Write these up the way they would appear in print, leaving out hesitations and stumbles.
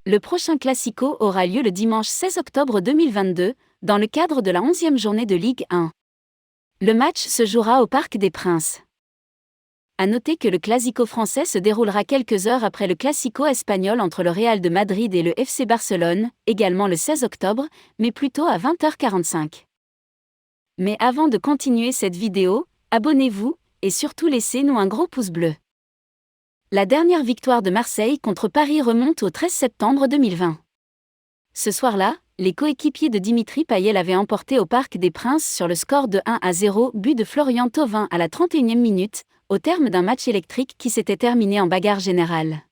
Le prochain Classico aura lieu le dimanche 16 octobre 2022, dans le cadre de la 11e journée de Ligue 1. Le match se jouera au Parc des Princes. À noter que le Classico français se déroulera quelques heures après le Classico espagnol entre le Real de Madrid et le FC Barcelone, également le 16 octobre, mais plutôt à 20h45. Mais avant de continuer cette vidéo, abonnez-vous, et surtout laissez-nous un gros pouce bleu. La dernière victoire de Marseille contre Paris remonte au 13 septembre 2020. Ce soir-là, les coéquipiers de Dimitri Payet l'avaient emporté au Parc des Princes sur le score de 1-0, but de Florian Thauvin à la 31e minute, au terme d'un match électrique qui s'était terminé en bagarre générale.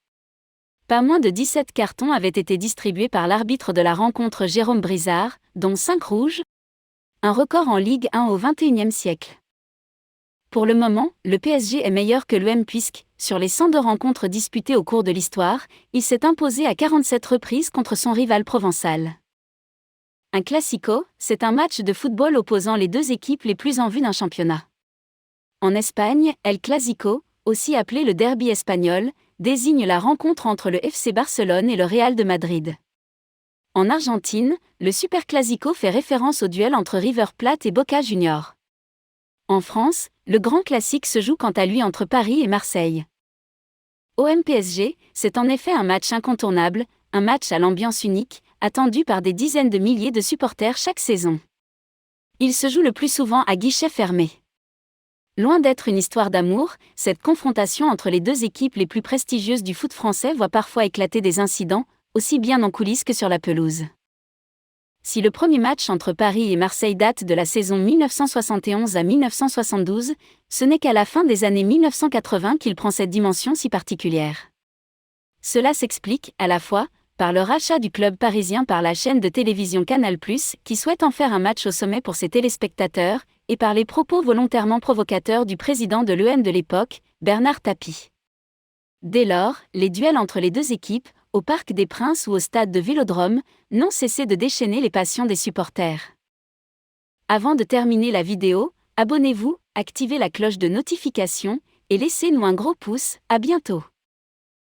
Pas moins de 17 cartons avaient été distribués par l'arbitre de la rencontre Jérôme Brizard, dont 5 rouges, un record en Ligue 1 au XXIe siècle. Pour le moment, le PSG est meilleur que l'OM puisque, sur les 102 rencontres disputées au cours de l'histoire, il s'est imposé à 47 reprises contre son rival provençal. Un classico, c'est un match de football opposant les deux équipes les plus en vue d'un championnat. En Espagne, El Clásico, aussi appelé le derby espagnol, désigne la rencontre entre le FC Barcelone et le Real de Madrid. En Argentine, le Superclásico fait référence au duel entre River Plate et Boca Juniors. En France, le Grand Classique se joue quant à lui entre Paris et Marseille. OM-PSG, c'est en effet un match incontournable, un match à l'ambiance unique, attendu par des dizaines de milliers de supporters chaque saison. Il se joue le plus souvent à guichet fermé. Loin d'être une histoire d'amour, cette confrontation entre les deux équipes les plus prestigieuses du foot français voit parfois éclater des incidents, aussi bien en coulisses que sur la pelouse. Si le premier match entre Paris et Marseille date de la saison 1971 à 1972, ce n'est qu'à la fin des années 1980 qu'il prend cette dimension si particulière. Cela s'explique, à la fois, par le rachat du club parisien par la chaîne de télévision Canal+, qui souhaite en faire un match au sommet pour ses téléspectateurs, et par les propos volontairement provocateurs du président de l'OM de l'époque, Bernard Tapie. Dès lors, les duels entre les deux équipes, au Parc des Princes ou au stade de Vélodrome, n'ont cessé de déchaîner les passions des supporters. Avant de terminer la vidéo, abonnez-vous, activez la cloche de notification, et laissez-nous un gros pouce, à bientôt.